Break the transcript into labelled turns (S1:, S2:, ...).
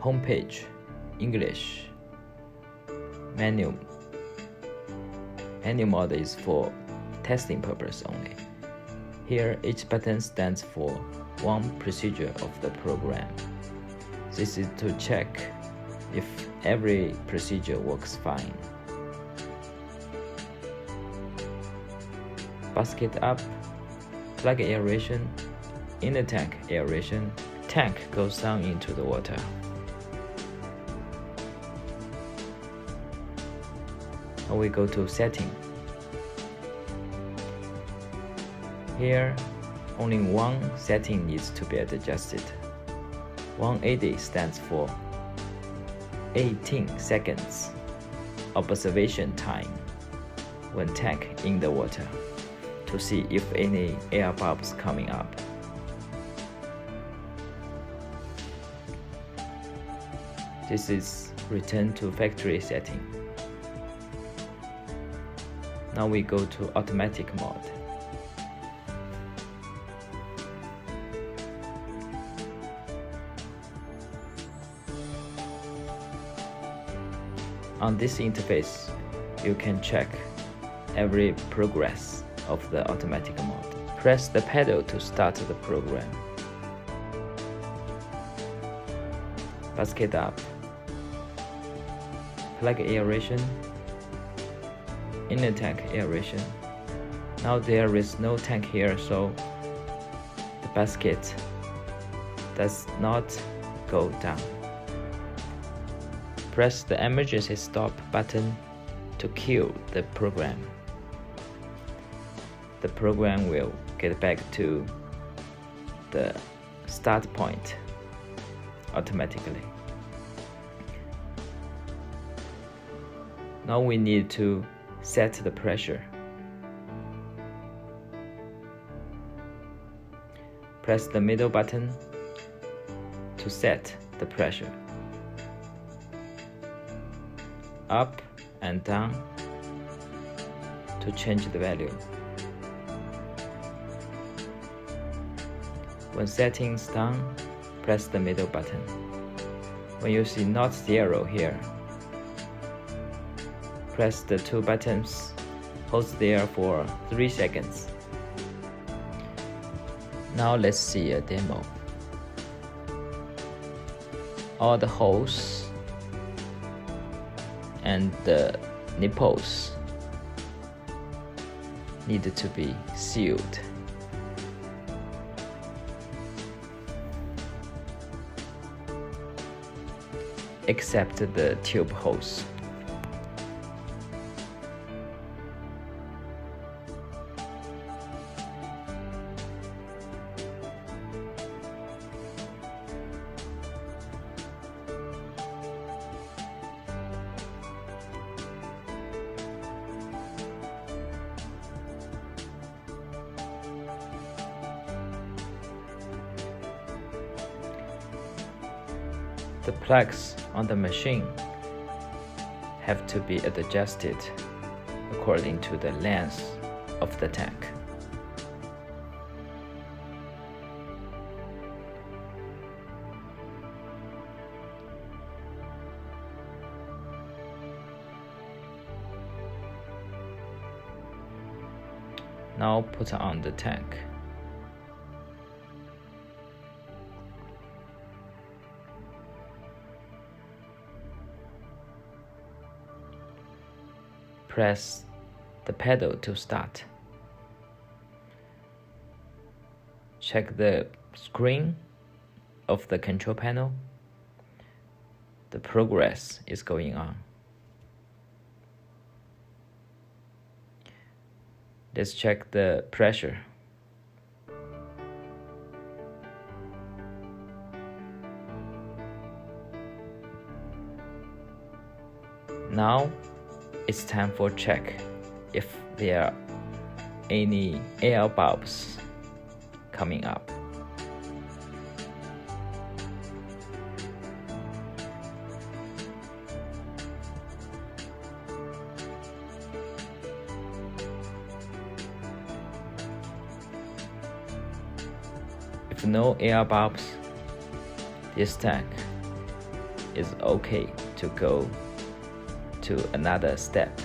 S1: Homepage, English. Menu mode is for testing purpose only. Here, each button stands for one procedure of the program. This is to check if every procedure works fine. Basket up, plug aeration, inner tank aeration, tank goes down into the water. Now we go to setting. Here, only one setting needs to be adjusted. 180 stands for 18 seconds observation time when tank in the water to see if any air bubbles coming up. This is return to factory setting. Now we go to automatic mode. On this interface, you can check every progress of the automatic mode. Press the pedal to start the program. Basket up. Plug aeration. Inner tank aeration. Now there is no tank here, so the basket does not go down. Press the emergency stop button to kill the program. The program will get back to the start point automatically. Now we need to set the pressure. Press the middle button to set the pressure. Up and down to change the value. When settings done, press the middle button. When you see not zero here, press the two buttons, hold there for 3 seconds. Now let's see a demo. All the holes and the nipples need to be sealed. Except the tube holes. The plugs on the machine have to be adjusted according to the length of the tank. Now put on the tank. Press the pedal to start. Check the screen of the control panel. The progress is going on. Let's check the pressure. Now it's time for check if there are any air bubbles coming up. If no air bubbles, this tank it's okay to go to another step.